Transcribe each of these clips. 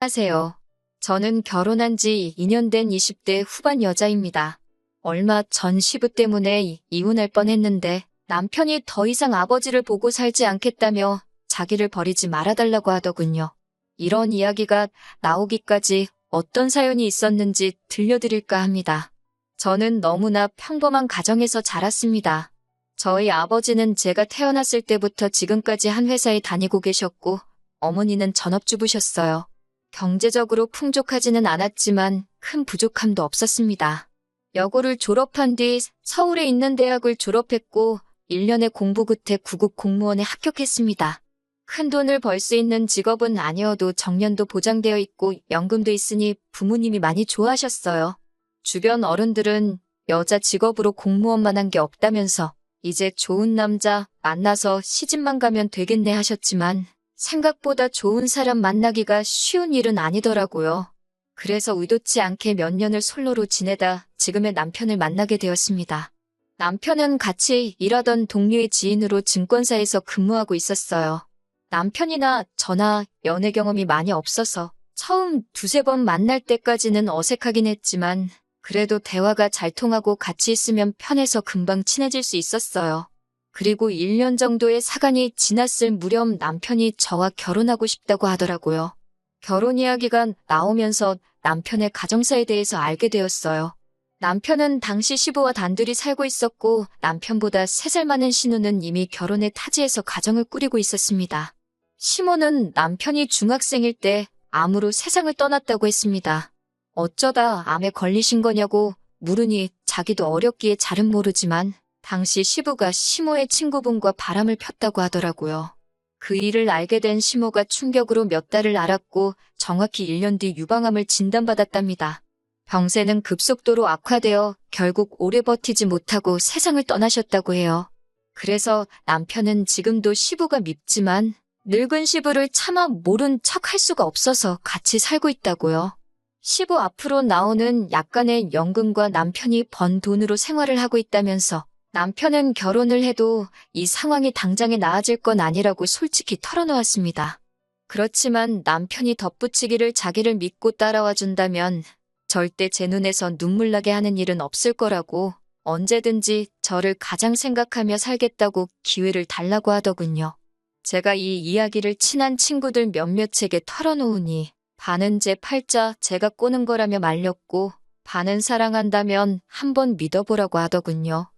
안녕하세요. 저는 결혼한 지 2년 된 20대 후반 여자입니다. 얼마 전 시부 때문에 이혼할 뻔했는데 남편이 더 이상 아버지를 보고 살지 않겠다며 자기를 버리지 말아달라고 하더군요. 이런 이야기가 나오기까지 어떤 사연이 있었는지 들려드릴까 합니다. 저는 너무나 평범한 가정에서 자랐습니다. 저희 아버지는 제가 태어났을 때부터 지금까지 한 회사에 다니고 계셨고 어머니는 전업주부셨어요. 경제적으로 풍족하지는 않았지만 큰 부족함도 없었습니다. 여고를 졸업한 뒤 서울에 있는 대학을 졸업했고 1년의 공부 끝에 구급 공무원에 합격했습니다. 큰 돈을 벌 수 있는 직업은 아니어도 정년도 보장되어 있고 연금도 있으니 부모님이 많이 좋아하셨어요. 주변 어른들은 여자 직업으로 공무원만 한 게 없다면서 이제 좋은 남자 만나서 시집만 가면 되겠네 하셨지만 생각보다 좋은 사람 만나기가 쉬운 일은 아니더라고요. 그래서 의도치 않게 몇 년을 솔로로 지내다 지금의 남편을 만나게 되었습니다. 남편은 같이 일하던 동료의 지인으로 증권사에서 근무하고 있었어요. 남편이나 저나 연애 경험이 많이 없어서 처음 두세 번 만날 때까지는 어색하긴 했지만 그래도 대화가 잘 통하고 같이 있으면 편해서 금방 친해질 수 있었어요. 그리고 1년 정도의 사간이 지났을 무렵 남편이 저와 결혼하고 싶다고 하더라고요. 결혼 이야기가 나오면서 남편의 가정사에 대해서 알게 되었어요. 남편은 당시 시부와 단둘이 살고 있었고 남편보다 3살 많은 신우는 이미 결혼해 타지에서 가정을 꾸리고 있었습니다. 시모는 남편이 중학생일 때 암으로 세상을 떠났다고 했습니다. 어쩌다 암에 걸리신 거냐고 물으니 자기도 어렸기에 잘은 모르지만 당시 시부가 시모의 친구분과 바람을 폈다고 하더라고요. 그 일을 알게 된 시모가 충격으로 몇 달을 앓았고 정확히 1년 뒤 유방암을 진단받았답니다. 병세는 급속도로 악화되어 결국 오래 버티지 못하고 세상을 떠나셨다고 해요. 그래서 남편은 지금도 시부가 밉지만 늙은 시부를 차마 모른 척 할 수가 없어서 같이 살고 있다고요. 시부 앞으로 나오는 약간의 연금과 남편이 번 돈으로 생활을 하고 있다면서 남편은 결혼을 해도 이 상황이 당장에 나아질 건 아니라고 솔직히 털어놓았습니다. 그렇지만 남편이 덧붙이기를 자기를 믿고 따라와 준다면 절대 제 눈에서 눈물 나게 하는 일은 없을 거라고 언제든지 저를 가장 생각하며 살겠다고 기회를 달라고 하더군요. 제가 이 이야기를 친한 친구들 몇몇에게 털어놓으니 반은 제 팔자 제가 꼬는 거라며 말렸고 반은 사랑한다면 한번 믿어보라고 하더군요.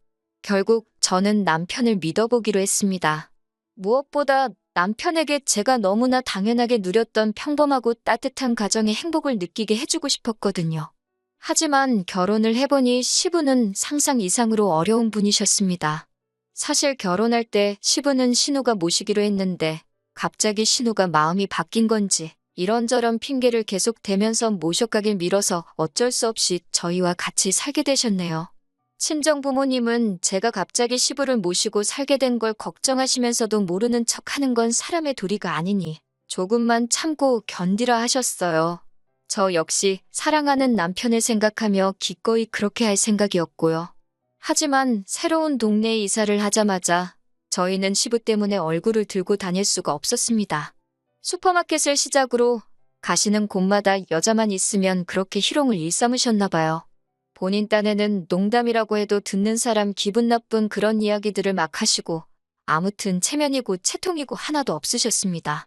결국 저는 남편을 믿어보기로 했습니다. 무엇보다 남편에게 제가 너무나 당연하게 누렸던 평범하고 따뜻한 가정의 행복을 느끼게 해주고 싶었거든요. 하지만 결혼을 해보니 시부는 상상 이상으로 어려운 분이셨습니다. 사실 결혼할 때 시부는 신우가 모시기로 했는데 갑자기 신우가 마음이 바뀐 건지 이런저런 핑계를 계속 대면서 모셔가길 미뤄서 어쩔 수 없이 저희와 같이 살게 되셨네요. 친정부모님은 제가 갑자기 시부를 모시고 살게 된 걸 걱정하시면서도 모르는 척하는 건 사람의 도리가 아니니 조금만 참고 견디라 하셨어요. 저 역시 사랑하는 남편을 생각하며 기꺼이 그렇게 할 생각이었고요. 하지만 새로운 동네에 이사를 하자마자 저희는 시부 때문에 얼굴을 들고 다닐 수가 없었습니다. 슈퍼마켓을 시작으로 가시는 곳마다 여자만 있으면 그렇게 희롱을 일삼으셨나 봐요. 본인 딴에는 농담이라고 해도 듣는 사람 기분 나쁜 그런 이야기들을 막 하시고 아무튼 체면이고 채통이고 하나도 없으셨습니다.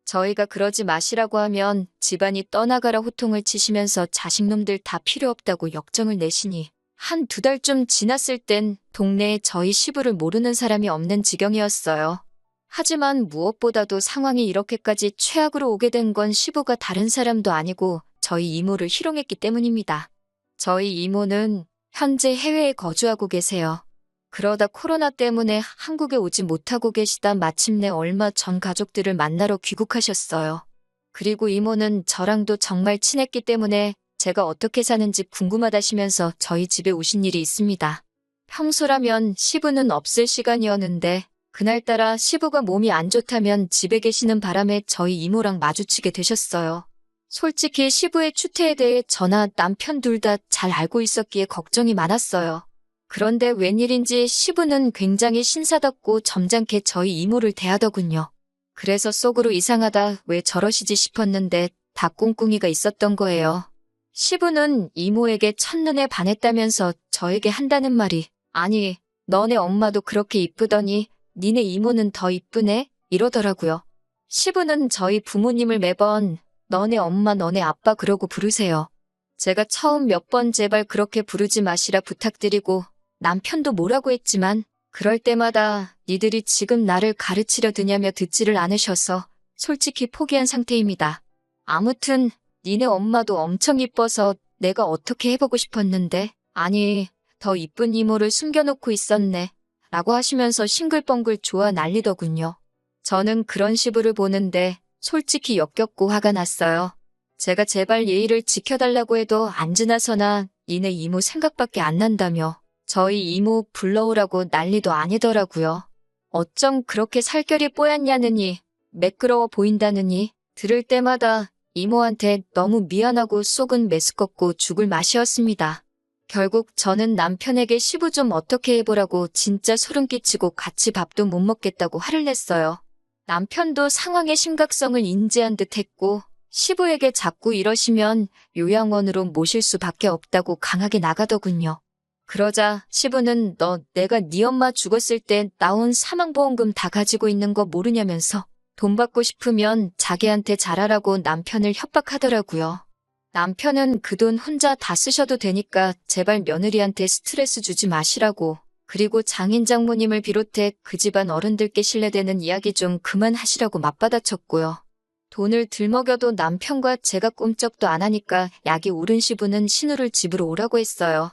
저희가 그러지 마시라고 하면 집안이 떠나가라 호통을 치시면서 자식놈들 다 필요 없다고 역정을 내시니 한 2달쯤 지났을 땐 동네에 저희 시부를 모르는 사람이 없는 지경이었어요. 하지만 무엇보다도 상황이 이렇게까지 최악으로 오게 된 건 시부가 다른 사람도 아니고 저희 이모를 희롱했기 때문입니다. 저희 이모는 현재 해외에 거주하고 계세요. 그러다 코로나 때문에 한국에 오지 못하고 계시다 마침내 얼마 전 가족들을 만나러 귀국하셨어요. 그리고 이모는 저랑도 정말 친했기 때문에 제가 어떻게 사는지 궁금하다시면서 저희 집에 오신 일이 있습니다. 평소라면 시부는 없을 시간이었는데 그날따라 시부가 몸이 안 좋다면 집에 계시는 바람에 저희 이모랑 마주치게 되셨어요. 솔직히 시부의 추태에 대해 저나 남편 둘 다 잘 알고 있었기에 걱정이 많았어요. 그런데 웬일인지 시부는 굉장히 신사답고 점잖게 저희 이모를 대하더군요. 그래서 속으로 이상하다 왜 저러시지 싶었는데 다 꿍꿍이가 있었던 거예요. 시부는 이모에게 첫눈에 반했다면서 저에게 한다는 말이, 아니, 너네 엄마도 그렇게 이쁘더니 니네 이모는 더 이쁘네? 이러더라고요. 시부는 저희 부모님을 매번 너네 엄마 너네 아빠 그러고 부르세요. 제가 처음 몇 번 제발 그렇게 부르지 마시라 부탁드리고 남편도 뭐라고 했지만 그럴 때마다 니들이 지금 나를 가르치려 드냐며 듣지를 않으셔서 솔직히 포기한 상태입니다. 아무튼 니네 엄마도 엄청 이뻐서 내가 어떻게 해보고 싶었는데, 아니 더 이쁜 이모를 숨겨놓고 있었네 라고 하시면서 싱글벙글 좋아 난리더군요. 저는 그런 시부를 보는데 솔직히 역겹고 화가 났어요. 제가 제발 예의를 지켜달라고 해도 안 지나서나 니네 이모 생각밖에 안 난다며 저희 이모 불러오라고 난리도 아니더라고요. 어쩜 그렇게 살결이 뽀얗냐느니 매끄러워 보인다느니 들을 때마다 이모한테 너무 미안하고 속은 메스껍고 죽을 맛이었습니다. 결국 저는 남편에게 시부 좀 어떻게 해보라고 진짜 소름 끼치고 같이 밥도 못 먹겠다고 화를 냈어요. 남편도 상황의 심각성을 인지한 듯 했고 시부에게 자꾸 이러시면 요양원으로 모실 수밖에 없다고 강하게 나가더군요. 그러자 시부는 너 내가 네 엄마 죽었을 때 나온 사망보험금 다 가지고 있는 거 모르냐면서 돈 받고 싶으면 자기한테 잘하라고 남편을 협박하더라고요. 남편은 그 돈 혼자 다 쓰셔도 되니까 제발 며느리한테 스트레스 주지 마시라고, 그리고 장인 장모님을 비롯해 그 집안 어른들께 신뢰되는 이야기 좀 그만하시라고 맞받아쳤고요. 돈을 들먹여도 남편과 제가 꼼짝도 안 하니까 약이 오른 시부는 신우를 집으로 오라고 했어요.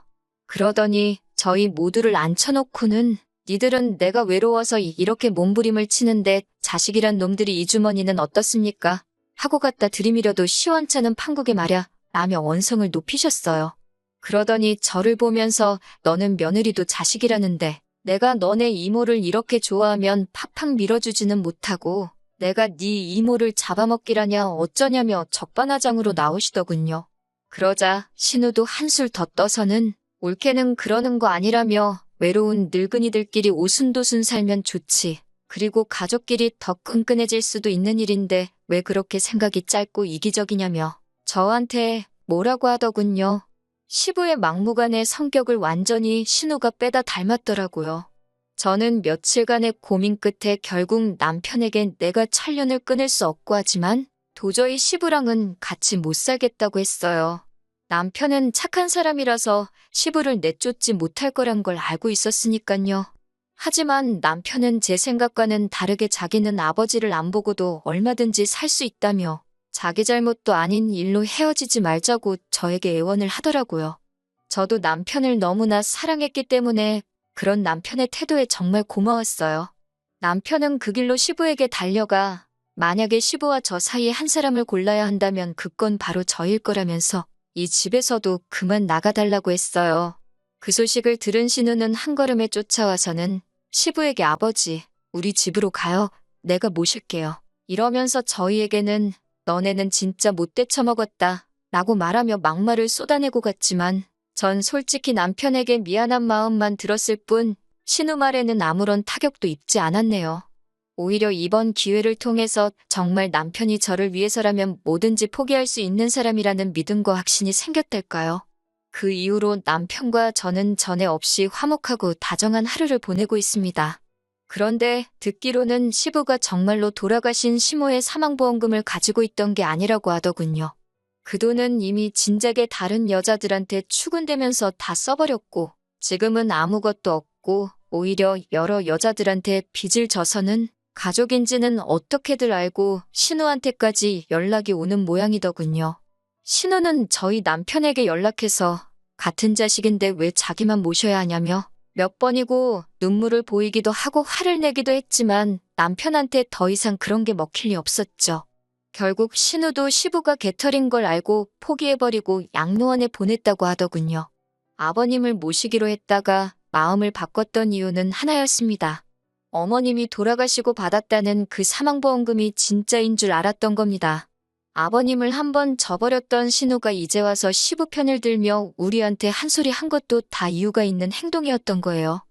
그러더니 저희 모두를 앉혀놓고는 니들은 내가 외로워서 이렇게 몸부림을 치는데 자식이란 놈들이 이 주머니는 어떻습니까? 하고 갖다 들이밀어도 시원찮은 판국에 말야 라며 원성을 높이셨어요. 그러더니 저를 보면서 너는 며느리도 자식이라는데 내가 너네 이모를 이렇게 좋아하면 팍팍 밀어주지는 못하고 내가 네 이모를 잡아먹기라냐 어쩌냐며 적반하장으로 나오시더군요. 그러자 신우도 한술 더 떠서는 올케는 그러는 거 아니라며 외로운 늙은이들끼리 오순도순 살면 좋지. 그리고 가족끼리 더 끈끈해질 수도 있는 일인데 왜 그렇게 생각이 짧고 이기적이냐며 저한테 뭐라고 하더군요. 시부의 막무가내 성격을 완전히 신우가 빼다 닮았더라고요. 저는 며칠간의 고민 끝에 결국 남편에게 내가 천륜을 끊을 수 없고 하지만 도저히 시부랑은 같이 못 살겠다고 했어요. 남편은 착한 사람이라서 시부를 내쫓지 못할 거란 걸 알고 있었으니깐요. 하지만 남편은 제 생각과는 다르게 자기는 아버지를 안 보고도 얼마든지 살 수 있다며 자기 잘못도 아닌 일로 헤어지지 말자고 저에게 애원을 하더라고요. 저도 남편을 너무나 사랑했기 때문에 그런 남편의 태도에 정말 고마웠어요. 남편은 그 길로 시부에게 달려가 만약에 시부와 저 사이에 한 사람을 골라야 한다면 그건 바로 저일 거라면서 이 집에서도 그만 나가달라고 했어요. 그 소식을 들은 신우는 한 걸음에 쫓아와서는 시부에게 아버지, 우리 집으로 가요. 내가 모실게요. 이러면서 저희에게는 너네는 진짜 못돼 처먹었다 라고 말하며 막말을 쏟아내고 갔지만 전 솔직히 남편에게 미안한 마음만 들었을 뿐 신우 말에는 아무런 타격도 입지 않았네요. 오히려 이번 기회를 통해서 정말 남편이 저를 위해서라면 뭐든지 포기할 수 있는 사람이라는 믿음과 확신이 생겼달까요? 그 이후로 남편과 저는 전에 없이 화목하고 다정한 하루를 보내고 있습니다. 그런데 듣기로는 시부가 정말로 돌아가신 시모의 사망보험금을 가지고 있던 게 아니라고 하더군요. 그 돈은 이미 진작에 다른 여자들한테 추근되면서 다 써버렸고 지금은 아무것도 없고 오히려 여러 여자들한테 빚을 져서는 가족인지는 어떻게들 알고 신우한테까지 연락이 오는 모양이더군요. 신우는 저희 남편에게 연락해서 같은 자식인데 왜 자기만 모셔야 하냐며 몇 번이고 눈물을 보이기도 하고 화를 내기도 했지만 남편한테 더 이상 그런 게 먹힐 리 없었죠. 결국 신우도 시부가 개털인 걸 알고 포기해버리고 양로원에 보냈다고 하더군요. 아버님을 모시기로 했다가 마음을 바꿨던 이유는 하나였습니다. 어머님이 돌아가시고 받았다는 그 사망보험금이 진짜인 줄 알았던 겁니다. 아버님을 한번 저버렸던 신우가 이제 와서 시부 편을 들며 우리한테 한 소리 한 것도 다 이유가 있는 행동이었던 거예요.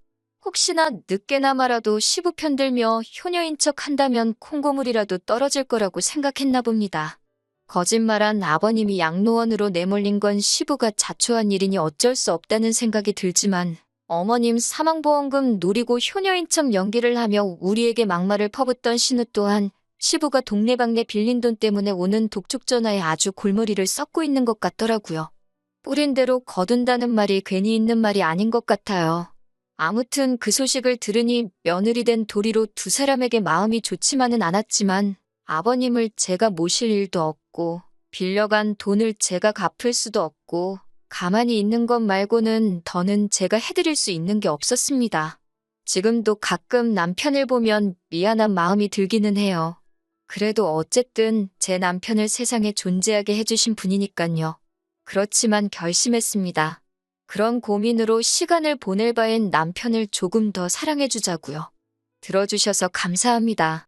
혹시나 늦게나마라도 시부 편 들며 효녀인 척 한다면 콩고물이라도 떨어질 거라고 생각했나 봅니다. 거짓말한 아버님이 양로원으로 내몰린 건 시부가 자초한 일이니 어쩔 수 없다는 생각이 들지만 어머님 사망보험금 노리고 효녀인 척 연기를 하며 우리에게 막말을 퍼붓던 신우 또한 시부가 동네방네 빌린 돈 때문에 오는 독촉 전화에 아주 골머리를 썩고 있는 것 같더라고요. 뿌린 대로 거둔다는 말이 괜히 있는 말이 아닌 것 같아요. 아무튼 그 소식을 들으니 며느리 된 도리로 두 사람에게 마음이 좋지만은 않았지만 아버님을 제가 모실 일도 없고 빌려간 돈을 제가 갚을 수도 없고 가만히 있는 것 말고는 더는 제가 해드릴 수 있는 게 없었습니다. 지금도 가끔 남편을 보면 미안한 마음이 들기는 해요. 그래도 어쨌든 제 남편을 세상에 존재하게 해주신 분이니깐요. 그렇지만 결심했습니다. 그런 고민으로 시간을 보낼 바엔 남편을 조금 더 사랑해주자고요. 들어주셔서 감사합니다.